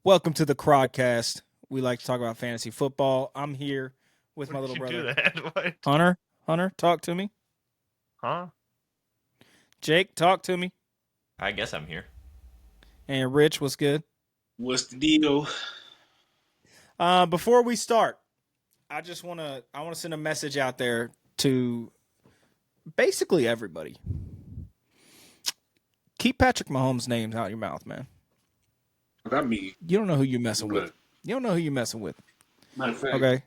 Welcome to the Craudcast. We like to talk about fantasy football. I'm here with my Why little did you brother, do that? What? Hunter. Hunter, talk to me. Huh? Jake, talk to me. I guess I'm here. And Rich, what's good? What's the deal? Before we start, I want to send a message out there to basically everybody. Keep Patrick Mahomes' names out of your mouth, man. Not me. You don't know who you're messing with. But You don't know who you're messing with. matter of fact, Okay.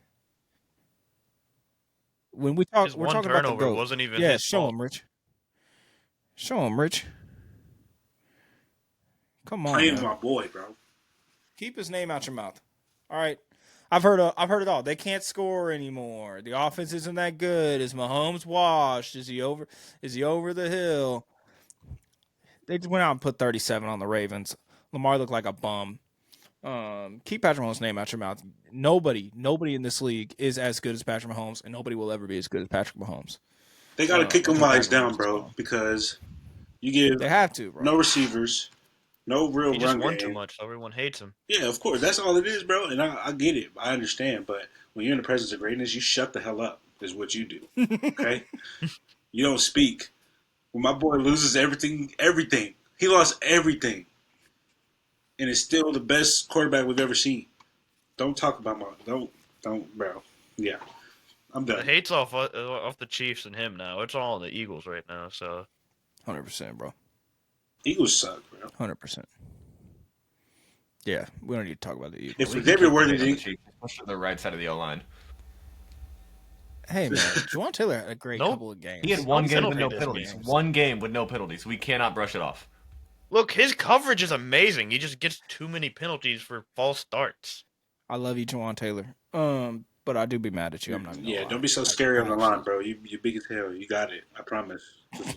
When we talk, His we're one talking about the turnover GOAT. wasn't even Yeah, his show fault. him, Rich. Show him, Rich. Come on, playing man. my boy, bro. Keep his name out your mouth. All right. I've heard it all. They can't score anymore. The offense isn't that good. Is Mahomes washed? Is he over the hill? They just went out and put 37 on the Ravens. Lamar looked like a bum. Keep Patrick Mahomes' name out your mouth. Nobody in this league is as good as Patrick Mahomes, and nobody will ever be as good as Patrick Mahomes. They got to kick until them eyes Patrick down, Mahomes is bro, gone. because you give They have to, bro. no receivers, no real He just run won game. too much, so everyone hates him. Yeah, of course. That's all it is, bro. And I get it. I understand. But when you're in the presence of greatness, you shut the hell up, is what you do. Okay? You don't speak. When my boy loses everything, he lost everything. And is still the best quarterback we've ever seen. Don't talk about don't, bro. Yeah. I'm The done. hate's off the Chiefs and him now. It's all on the Eagles right now. So 100%, bro. Eagles suck, bro. 100%. Yeah, we don't need to talk about the Eagles. If We Xavier keep Worthy picking on the didn't, Chiefs, especially the right side of the O-line. Hey, man, Juwan Taylor had a great Nope. couple of games. He had one game with no penalty penalties. games. One game with no penalties. We cannot brush it off. look, his coverage is amazing. He just gets too many penalties for false starts. I love you, Juwan Taylor. But I do be mad at you. I'm not gonna lie. don't be so scary on the line, actually- bro. You big as hell. You got it. I promise.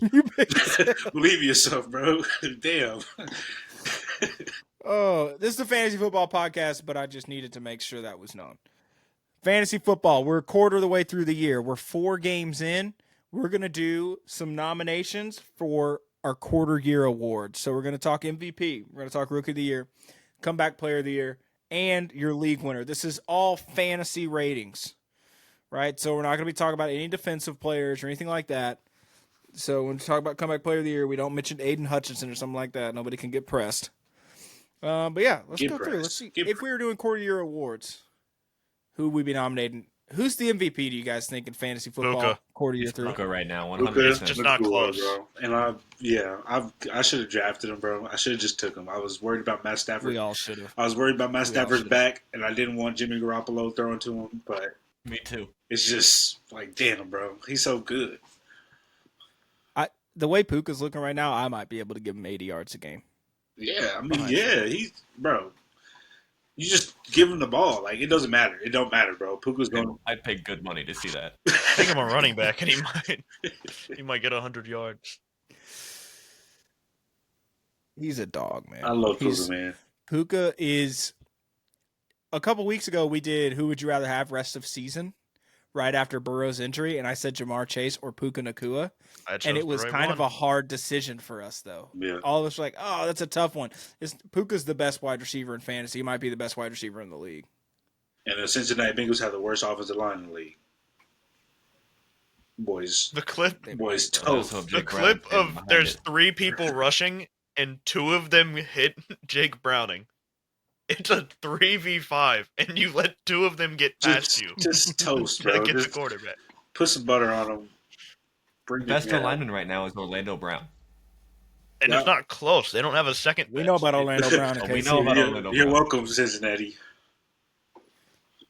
You big as hell. Believe in yourself, bro. Damn. Oh, this is the Fantasy Football Podcast, but I just needed to make sure that was known. Fantasy football, we're a quarter of the way through the year. We're 4 games in. We're going to do some nominations for our quarter year awards. So we're going to talk MVP. We're going to talk Rookie of the Year, Comeback Player of the Year, and your league winner. This is all fantasy ratings, right? So we're not going to be talking about any defensive players or anything like that. So when we talk about Comeback Player of the Year, we don't mention Aiden Hutchinson or something like that. Nobody can get pressed. But yeah, let's Get go through. pressed. Let's see. Get If we were doing quarter year awards, who would we be nominating? Who's the MVP, do you guys think, in fantasy football Luka. quarter year through? Luka right now, Luka, 100%. It's just not close. bro. And I should have drafted him, bro. I should have just took him. I was worried about Matt Stafford. We all should have. I was worried about Matt We all Stafford's should've. back, and I didn't want Jimmy Garoppolo throwing to him. But Me too. it's just like, damn, bro. He's so good. The way Puka's looking right now, I might be able to give him 80 yards a game. Yeah, I mean, Behind yeah, he's bro. You just give him the ball. Like, it doesn't matter. It don't matter, bro. Puka's going. I'd pay good money to see that. Take him a running back, and he might get 100 yards. He's a dog, man. I love Puka, man. Puka is. A couple weeks ago, we did Who Would You Rather Have rest of season, right after Burrow's injury, and I said Jamar Chase or Puka Nakua. And it was kind of a hard decision for us, though. Yeah. All of us were like, oh, that's a tough one. Puka's the best wide receiver in fantasy. He might be the best wide receiver in the league. And the Cincinnati Bengals have the worst offensive line in the league. Boys, The clip boys, Let's toast. hope The Jake Brown clip came of behind there's it. 3 people rushing and 2 of them hit Jake Browning. It's a 3v5, and you let 2 of them get past you. Just toast, Gotta bro. get the Just quarterback. put some butter on them. Bring Best it down. lineman right now is Orlando Brown. And it's not close. They don't have a second. We know about Orlando Brown. Oh, And we KC. know about Orlando You're Brown. welcome, Cincinnati.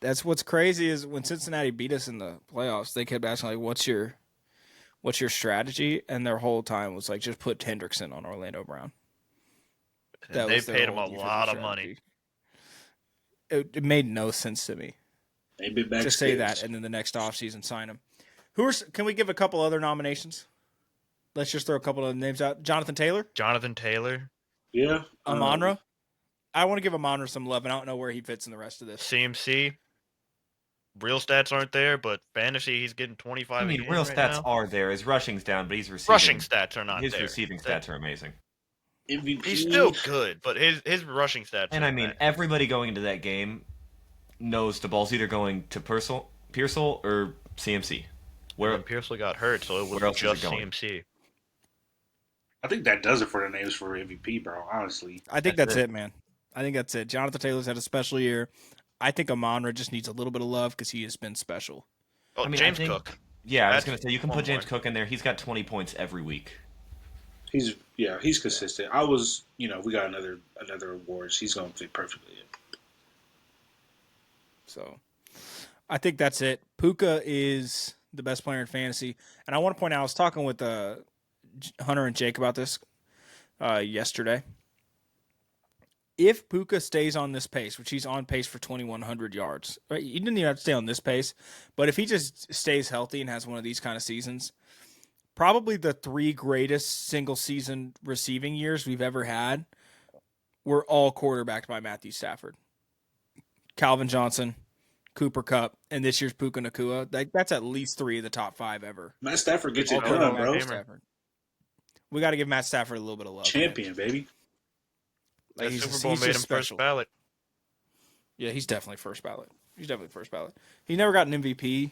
That's what's crazy is when Cincinnati beat us in the playoffs, they kept asking, like, what's your strategy? And their whole time was like, just put Hendrickson on Orlando Brown. That They was their paid him whole a defensive lot of strategy. money. It made no sense to me. Ain't been back Just say scared. that, and then the next offseason sign him. Can we give a couple other nominations? Let's just throw a couple of names out. Jonathan Taylor, Jonathan Taylor, Yeah. Amon-Ra. I want to give Amon-Ra some love, and I don't know where he fits in the rest of this. CMC. Real stats aren't there, but fantasy he's getting 25. I mean, a game real right stats now. are there. His rushing's down, but he's receiving. Rushing stats are not His there. receiving stats are amazing. MVP. He's still good, but his rushing stats. And are I mean, bad. everybody going into that game knows the ball's either going to Pearsall or CMC. Where Where Pearsall got hurt, so it where was else is it just going? CMC. I think that does it for the names for MVP, bro. Honestly, I think That's that's it. it, man. I think that's it. Jonathan Taylor's had a special year. I think Amonra just needs a little bit of love because he has been special. Oh, I mean, James I think, Cook. Yeah, I was That's gonna say you can one put James more. Cook in there. He's got 20 points every week. he's consistent. We got another awards. He's gonna fit perfectly. So I think that's it. Puka is the best player in fantasy. And I want to point out, I was talking with Hunter and Jake about this yesterday. If Puka stays on this pace, which he's on pace for 2,100 yards, right? He didn't even have to stay on this pace, but if he just stays healthy and has one of these kind of seasons, probably the 3 greatest single season receiving years we've ever had were all quarterbacked by Matthew Stafford, Calvin Johnson, Cooper Kupp, and this year's Puka Nacua. That's at least 3 of the top 5 ever. Matt Stafford gets it All Hall of done, quarterbacked bro. by Famer. Stafford. We got to give Matt Stafford a little bit of love. Champion, baby. Like, That he's Super just- Bowl he's made him just first special. ballot. Yeah, he's definitely first ballot. He never got an MVP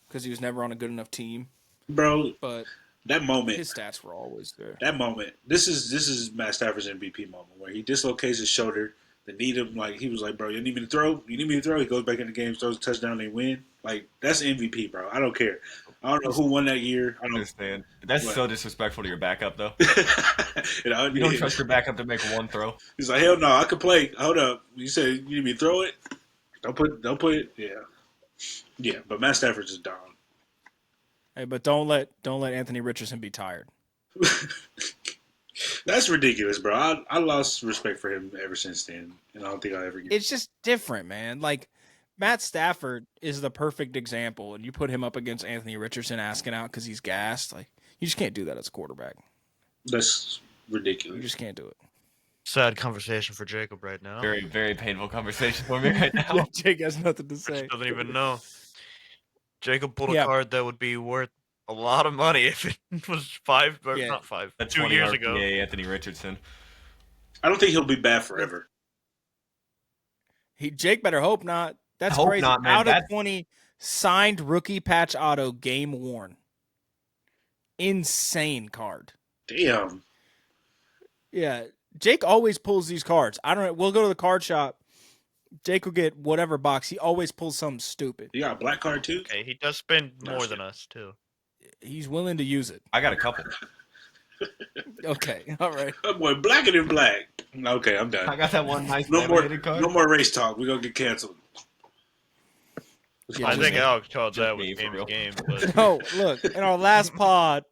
because he was never on a good enough team, Bro, but that moment. his stats were always there. That moment. This is Matt Stafford's MVP moment where he dislocates his shoulder. They need him. Like, he was like, bro, you need me to throw? You need me to throw? He goes back in the game, throws a touchdown, they win. Like, that's MVP, bro. I don't care. I don't know who won that year. I I don't. understand. That's What? so disrespectful to your backup, though. You know, You don't trust your backup to make one throw. He's like, hell no, I could play. Hold up. You said you need me to throw it? Don't put it. Yeah. But Matt Stafford's just down. Hey, but don't let Anthony Richardson be tired. That's ridiculous, bro. I lost respect for him ever since then, and I don't think I'll ever get. It's just different, man. Like, Matt Stafford is the perfect example, and you put him up against Anthony Richardson asking out because he's gassed. Like, you just can't do that as a quarterback. That's You ridiculous. just can't do it. Sad conversation for Jacob right now. Very, very painful conversation for me right now. Jake has nothing to Rich say. doesn't even know. Jacob pulled a Yeah. card that would be worth a lot of money if it was Yeah. 2 years ago. RPA Anthony Richardson. I don't think he'll be bad forever. Jake better hope not. That's Hope crazy. not, man. Out of That's- 20, signed rookie patch auto, game worn. Insane card. Damn. Yeah, Jake always pulls these cards. I don't know. We'll go to the card shop. Jake will get whatever box. He always pulls something stupid. You got a black card too? Okay, he does spend No more shit. than us too. He's willing to use it. I got a couple. Okay, all right. That boy blacker than black. Okay, I'm I done. got that one nice No more laminated card. no more race talk. We're gonna get canceled. Yeah, I just- think Alex called just that me, with for real. game, but No, look, in our last pod,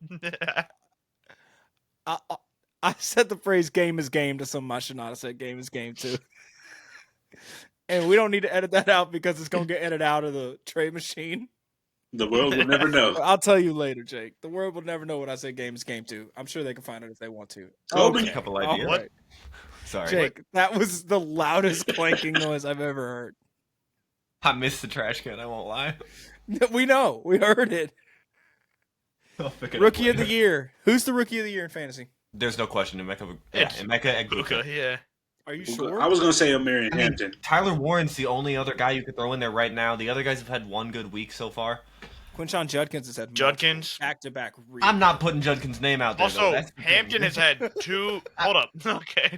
I said the phrase "game is game" to some I should not have said "game is game" too. And we don't need to edit that out because it's gonna get edited out of the trade machine. The world will never know. I'll tell you later, Jake. The world will never know what I said "game is game" to. I'm sure they can find it if they want to. Kobe. A couple all ideas. right. Sorry. Jake, that was the loudest clanking noise I've ever heard. I missed the trash can, I won't lie. We know. We heard it. I'll pick it up Rookie of the later. year. Who's the rookie of the year in fantasy? There's no question. Emeka It's Egbuka. Luka, yeah. Are you sure? I was gonna say Marion I mean, Hampton. Tyler Warren's the only other guy you could throw in there right now. The other guys have had one good week so far. Quinshon Judkins has had Judkins. back-to-back. I'm not putting Judkins' name out there. though. Also, That's the thing. Hampton has had 2. Hold up. Okay.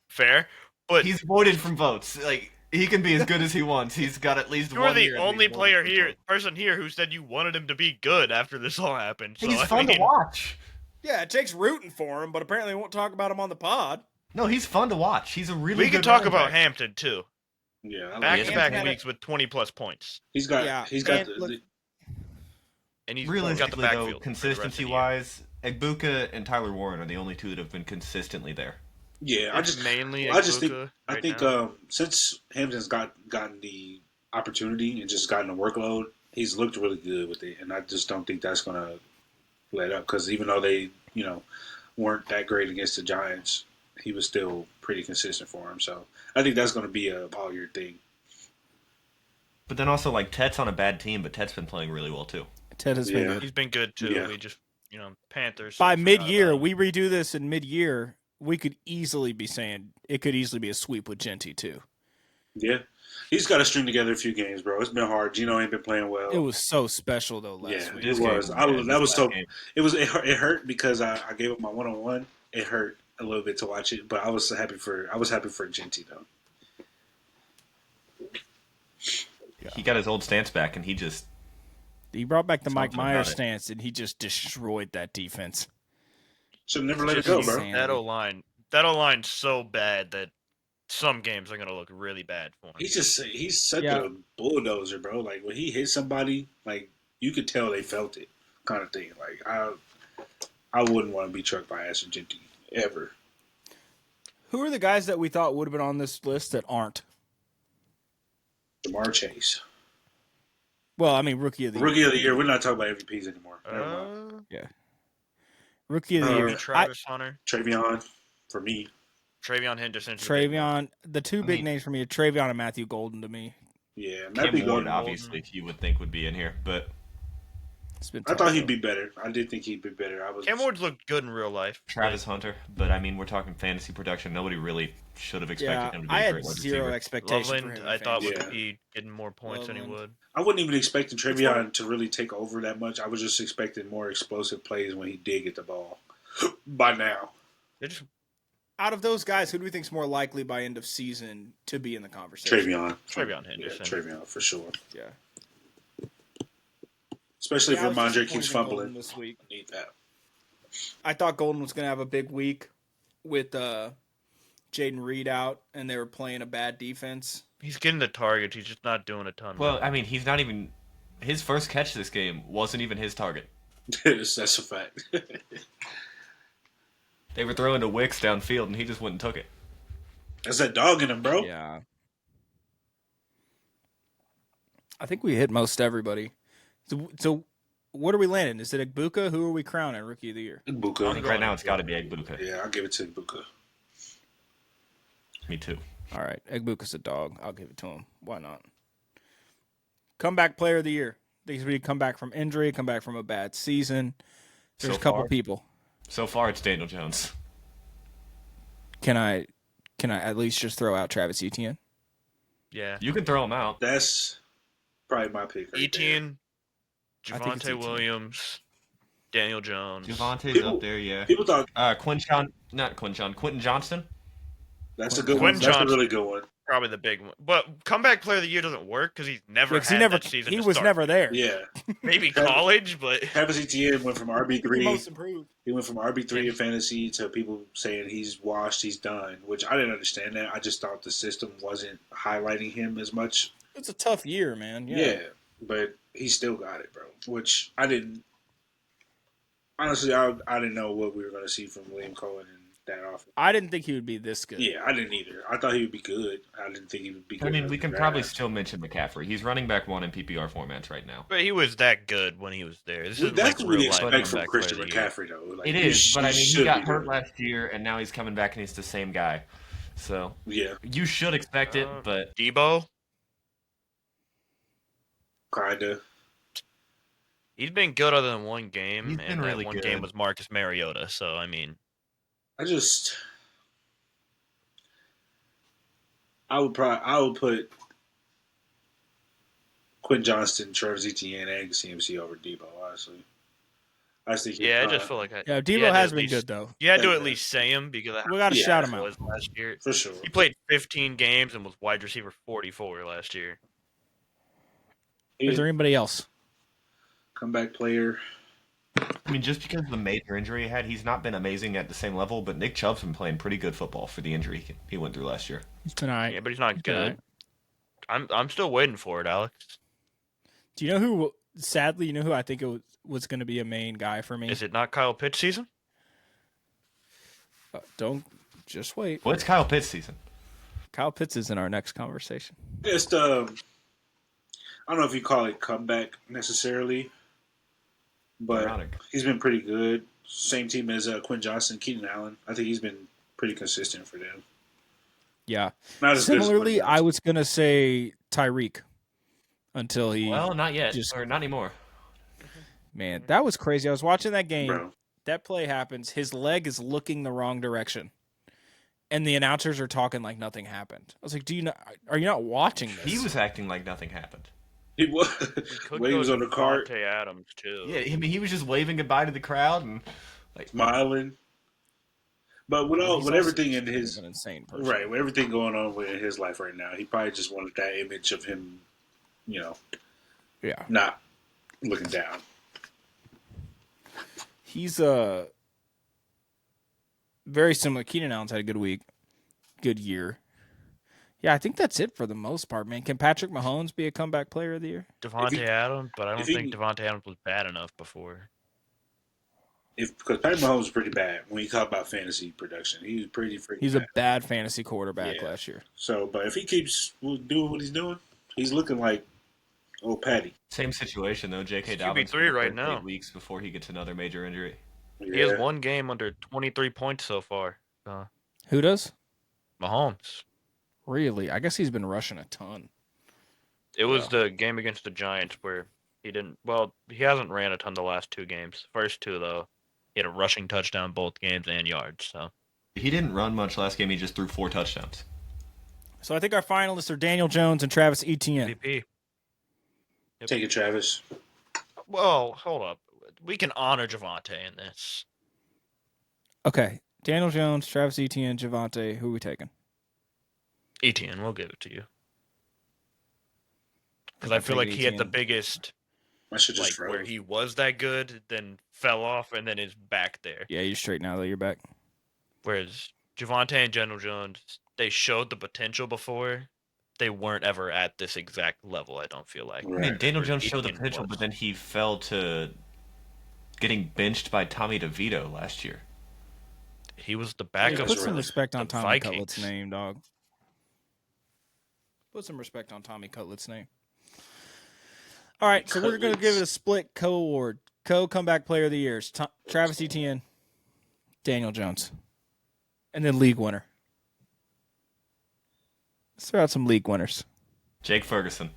Fair. But He's voided from votes. Like, he can be as good as he wants. He's got at least you one were the year at only least player voted from here, votes. person here, who said you wanted him to be good after this all happened. So, He's I fun to mean, watch. Yeah, Jake's rooting for him, but apparently won't talk about him on the pod. No, he's fun to watch. He's a really We good can talk running about back. Hampton too. Yeah, I like Back him. to Hampton back had a- weeks with 20+ points, He's got Yeah, he's got and look- and he's got the Realistically, backfield. though, for the rest of the year. consistency-wise, Egbuka and Tyler Warren are the only two that have been consistently there. yeah. I It's just mainly. I just think Egbuka I right think now. since Hampton's gotten the opportunity and just gotten the workload, he's looked really good with it, and I just don't think that's gonna let up because even though they weren't that great against the Giants, he was still pretty consistent for him. So I think that's gonna be a all year thing. But then also, like, Tet's on a bad team, but Tet's been playing really well, too. Ted has been Yeah. good. He's been good too. Yeah. We just Panthers. By forgot mid-year, about him. we redo this in mid-year. we could easily be saying it could easily be a sweep with Genty too. Yeah. He's got to string together a few games, bro. It's been hard. Gino ain't been playing well. It was so special though last Yeah, week. it was. That was so. It hurt because I gave up my 1-on-1. It hurt a little bit to watch it, but I was happy for Genty though. He got his old stance back, and he brought back the Mike Something Myers about it. stance, and he just destroyed that defense. Should never let it Just go, insane. bro. That O-line's so bad that some games are gonna look really bad for him. He's such a bulldozer, bro. Like when he hit somebody, like you could tell they felt it, kind of thing. Like I wouldn't want to be trucked by Ashton Genty ever. Who are the guys that we thought would have been on this list that aren't? Jamar Chase, Well, I mean, rookie of the rookie of the year. We're not talking about MVPs anymore. Never mind. Rookie of the year. Travis Hunter, Travion, for me. Travion Henderson, Travion. The two big names for me are Travion and Matthew Golden to me. Yeah, Kim Matthew Ward, Golden. obviously, you would think would be in here, but It's been I tough, thought he'd though. be better. I did think he'd be better. Cam Ward's looked good in real life. Travis Hunter. But I mean, we're talking fantasy production. Nobody really should have expected him to be I a had great wide zero receiver. expectation for Loveland, him. I thought fantasy. would be getting more points than he would. I wasn't even expecting Travion to really take over that much. I was just expecting more explosive plays when he did get the ball. By now, They just Out of those guys, who do we think is more likely by end of season to be in the conversation? Travion Henderson. Yeah, Travion for sure. Yeah. Especially if I was Ramondre disappointed keeps in Golden fumbling. this week. I need that. I thought Golden was going to have a big week with Jaden Reed out, and they were playing a bad defense. He's getting the targets. He's just not doing a ton. Well, I mean, he's not even. His first catch this game wasn't even his target. That's a fact. They were throwing to Wicks downfield, and he just went and took it. That's that dog in him, bro. Yeah. I think we hit most everybody. So what are we landing? Is it Egbuka? Who are we crowning Rookie of the Year? I Buka. think right now it's got to be Egbuka. Yeah, I'll give it to Buka. Me too. All right. Egbuka's a dog. I'll give it to him. Why not? Comeback Player of the Year. Things we come back from injury, come back from a bad season. There's So a couple far? people. So far, it's Daniel Jones. Can I at least just throw out Travis Etienne? Yeah. You can throw him out. That's probably my pick. Right Etienne, I think it's Javonte Etienne. Williams, Daniel Jones. Javonte's People- up there, yeah. there. People thought Quentin Johnston. that's a good one. Quentin That's a Johnson. really good one. Probably the big one. But comeback player of the year doesn't work because he's never Because had that season. he to was start. never there. Yeah. Maybe college, but Travis Etienne went from RB3. Most improved. He went from RB3 in fantasy to people saying he's washed, he's done, which I didn't understand that. I just thought the system wasn't highlighting him as much. It's a tough year, man. Yeah, but he still got it, bro, which I didn't. Honestly, I didn't know what we were going to see from Liam Cohen in that offense. I didn't think he would be this good. Yeah, I didn't either. I thought he would be good. I didn't think he would be good. I mean, we enough can to probably draft. still mention McCaffrey. He's running back one in PPR formats right now. he was that good when he was there. This is That's like what we real life expect from comeback Christian player of the year. McCaffrey, though. Like, It he is, but I mean, he should got be hurt good. last year, and now he's coming back, and he's the same guy. So Yeah, you should expect it, Uh, but Debo, kinda. he's been good other than one game, He's and been that really one good. game was Marcus Mariota. So I mean, I would put Quentin Johnston, Travis Etienne, and CMC over Debo. Honestly, I just think. yeah, I just feel like Yeah, you Debo had to has at been least- good though. You had to Yeah. at least say him because of We got to Yeah, shout how him it out. was last year. for sure. He played 15 games and was wide receiver 44 last year. Is there anybody else? Comeback player. I mean, just because of the major injury he had, he's not been amazing at the same level. But Nick Chubb's been playing pretty good football for the injury he went through last year. Tonight. Yeah, but he's not He's good. alright. I'm still waiting for it, Alex. Do you know who? Sadly, you know who I think it was going to be a main guy for me. Is it not Kyle Pitts season? Don't just wait. Well, it's Kyle Pitts season. Kyle Pitts is in our next conversation. It's the. I don't know if you call it comeback necessarily, but Ironic. he's been pretty good. Same team as Quinn Johnson, Keenan Allen. I think he's been pretty consistent for them. Yeah. Not as good as Similarly, Quinn I Johnson. was going to say Tyreek until he. Well, not yet, just- or not anymore. Man, that was crazy. I was watching that game. Bro, That play happens. His leg is looking the wrong direction. and the announcers are talking like nothing happened. I was like, are you not watching this? He was acting like nothing happened. He was He could when he go was on the cart, Devontae Adams too. Yeah, I mean, he was just waving goodbye to the crowd and like, smiling. But Well, he's with also everything in just his an insane person. right, with everything going on in his life right now, he probably just wanted that image of him, Yeah. not looking down. He's very similar. Keenan Allen's had a good week, good year. Yeah, I think that's it for the most part, man. Can Patrick Mahomes be a comeback player of the year? Devontae Adams, but I don't think Devontae Adams was bad enough before. Because Patrick Mahomes was pretty bad when you talk about fantasy production. He was pretty freaking He's bad. a bad fantasy quarterback last year. So, but if he keeps doing what he's doing, he's looking like old Patty. same situation though. J.K. He's Dobbins QB3 for right the first now. 8 weeks before he gets another major injury. Yeah. He has one game under 23 points so far. Who does? Mahomes. Really? I guess he's been rushing a ton. It was the game against the Giants where he didn't. Well, he hasn't ran a ton the last 2 games. First 2 though, he had a rushing touchdown both games and yards. So He didn't run much last game. He just threw 4 touchdowns. So I think our finalists are Daniel Jones and Travis Etienne. MVP. Take it, Travis. Well, hold up. We can honor Javonte in this. Okay. Daniel Jones, Travis Etienne, Javonte. Who are we taking? Etienne, we'll give it to you. Because I feel like he had the biggest, I should just like, where he was that good, then fell off, and then is back there. Yeah, you're straight now that you're back. Whereas Javonte and Daniel Jones, they showed the potential before. They weren't ever at this exact level, I don't feel like. Right. I mean, Daniel Jones Etienne showed the potential, was. but then he fell to getting benched by Tommy DeVito last year. He was the Hey, backup. put some for respect on the Tommy Vikings. Cutlet's name, dog. Put some respect on Tommy Cutlet's name. All right, so we're going to give it a split co-award. Co-comeback player of the year. Travis Etienne, Daniel Jones. And then league winner. Let's throw out some league winners. Jake Ferguson.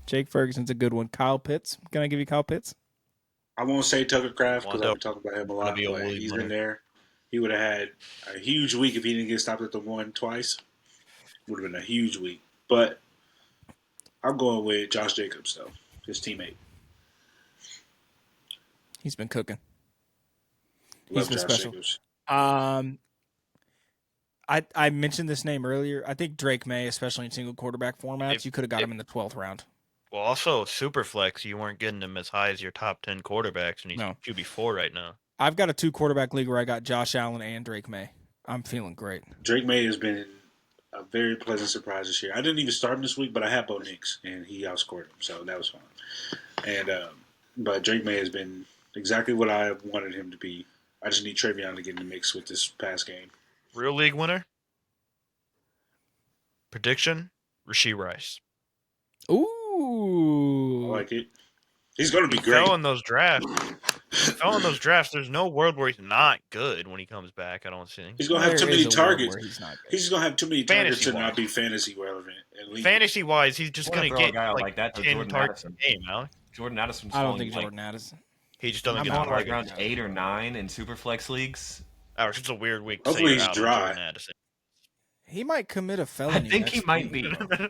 Jake Ferguson's a good one. Kyle Pitts. Can I give you Kyle Pitts? I won't say Tucker Craft because Wando. I've been talking about him a lot, Be a but league he's winner. in there. He would have had a huge week if he didn't get stopped at the 1 twice. Would have been a huge week. But I'm going with Josh Jacobs, though, his teammate. He's been cooking. Love been Josh special. Jacobs. I mentioned this name earlier. I think Drake May, especially in single quarterback formats, you could have got him in the 12th round. Well, also, Superflex, you weren't getting him as high as your top 10 quarterbacks, and he's No. QB4 right now. I've got a 2-quarterback league where I got Josh Allen and Drake May. I'm feeling great. Drake May has been a very pleasant surprise this year. I didn't even start him this week, but I had Bo Nix, and he outscored him, so that was fun. And but Drake May has been exactly what I wanted him to be. I just need Travion to get in the mix with this past game. Real league winner? Prediction? Rasheed Rice. Ooh. I like it. He's going to be He great. fell in those drafts. There's no world where he's not good when he comes back, I don't think. He's going to have too There many is a world targets. where he's not good. He's just going to have too many targets to Fantasy-wise. not be fantasy relevant. At least. Fantasy-wise, he's just going to get guy like, like that to 10 Jordan targets a Addison. game, Alex. Jordan Addison's I don't falling think like, Jordan Addison. He just doesn't I'm get on the falling like targets. around 8 or 9 in Superflex leagues. Alex, it's a weird week to Hopefully say he's you're out on dry. Jordan Addison. He might commit a I felony. think he next might week. be.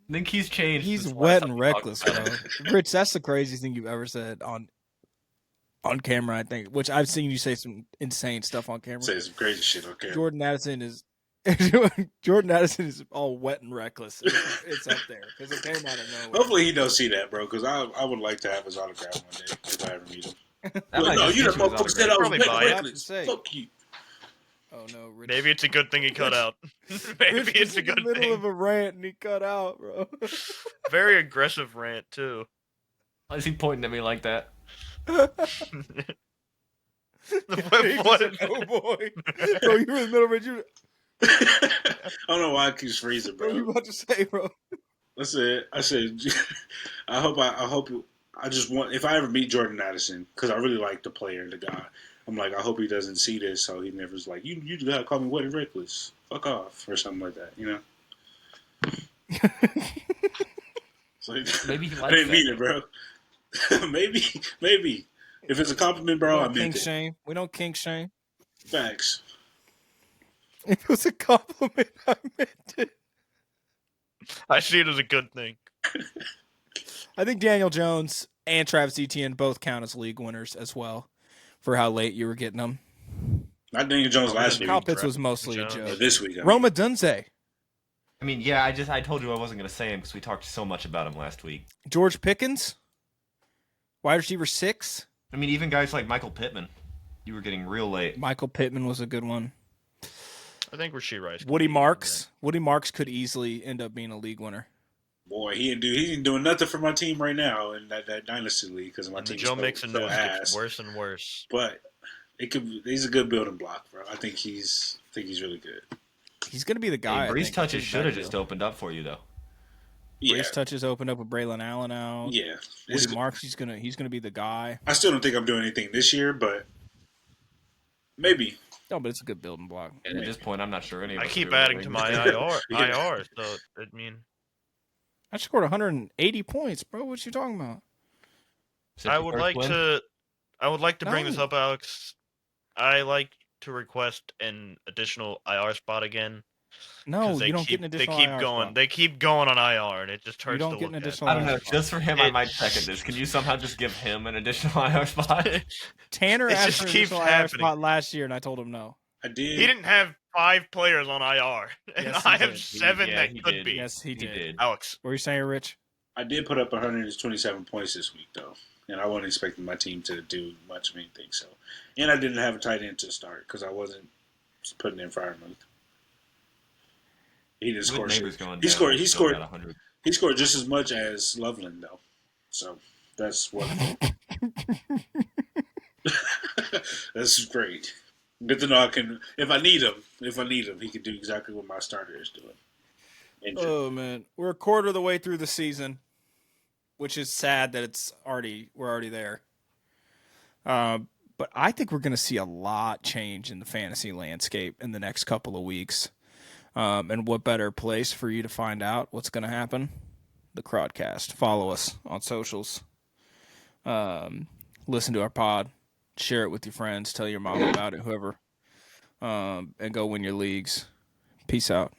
I think he's changed. He's since wet last and time we talked reckless, about bro. it. Rich, that's the craziest thing you've ever said on camera, I think. Which I've seen you say some insane stuff on camera. Say some crazy shit on camera. Jordan Addison is all wet and reckless. It's up there because it came out of nowhere. Hopefully he don't see that, bro, because I would like to have his autograph one day if I ever meet him. That But might no, just you get that you his motherfucker said I was Probably wet buy and it. reckless. Say. Fuck you. Oh no, Rich. Maybe it's a good thing he cut out. Maybe Rich it's was a in the good middle thing. of a rant and he cut out, bro. Very aggressive rant, too. Why is he pointing at me like that? What? Oh boy, bro, you were in the middle of it. I don't know why I keep freezing, Bro, you bro. about to say, bro? That's it. I said, I hope, I just want, if I ever meet Jordan Addison, because I really like the player, the guy, I'm like, I hope he doesn't see this, so he never's like, you gotta call me wet and reckless. Fuck off, or something like that, you know? So, Maybe he I likes didn't that. mean it, bro. maybe. If it's a compliment, bro, I We don't meant kink it. shame. We don't kink shame. Facts. If it was a compliment, I meant it. I see it as a good thing. I think Daniel Jones and Travis Etienne both count as league winners as well for how late you were getting them. Not Daniel Jones last week. Kyle Pitts was Travis mostly a Jones. joke. This week. Roma Dunze, I mean, yeah, I told you I wasn't going to say him because we talked so much about him last week. George Pickens, wide receiver 6. I mean, even guys like Michael Pittman, you were getting real late. Michael Pittman was a good one. I think Rasheed Rice. Woody Marks. Woody Marks could easily end up being a league winner. Boy, he ain't doing nothing for my team right now in that dynasty league because my And the team Joe is Mixon so news ass. gets worse and worse. But he's a good building block, bro. I think he's really good. He's going to be the guy. Hey, Breeze touches should have just opened up for you though. Yeah, Breeze touches opened up with Braylon Allen out. yeah. Woody Marks, he's gonna be the guy. I still don't think I'm doing anything this year, but maybe. No, but it's a good building block. And at this point, I'm not sure any of I us keep are adding really to my Yeah. IR, so I mean, I scored 180 points, bro. What you talking about? Except I the would first like win. to bring this No. up, Alex. I like to request an additional IR spot again. No, 'cause you don't get an additional They keep IR going. spot. They keep going on IR, and it just hurts don't to get an look additional I don't know. IR spot. Just for him, I It- might second this. Can you somehow just give him an additional IR spot? Tanner It asked just for an keeps additional IR happening. spot last year, and I told him no. I did. He didn't have 5 players on IR, and Yes, he I have did. 7 Yeah, that he could did. be. Yes, he did. Alex, What were you saying, Rich? I did put up 127 points this week, though, and I wasn't expecting my team to do much of anything. So, and I didn't have a tight end to start because I wasn't putting in Firemouth. He didn't score shit. He scored. He scored. 100. He scored just as much as Loveland, though. So that's what. That's great. Good to know I can. If I need him, he can do exactly what my starter is doing. Injured. Oh man, we're a quarter of the way through the season, which is sad that we're already there. But I think we're going to see a lot change in the fantasy landscape in the next couple of weeks. And what better place for you to find out what's going to happen? The Craudcast. Follow us on socials. Listen to our pod. Share it with your friends. Tell your mom about it, whoever. And go win your leagues. Peace out.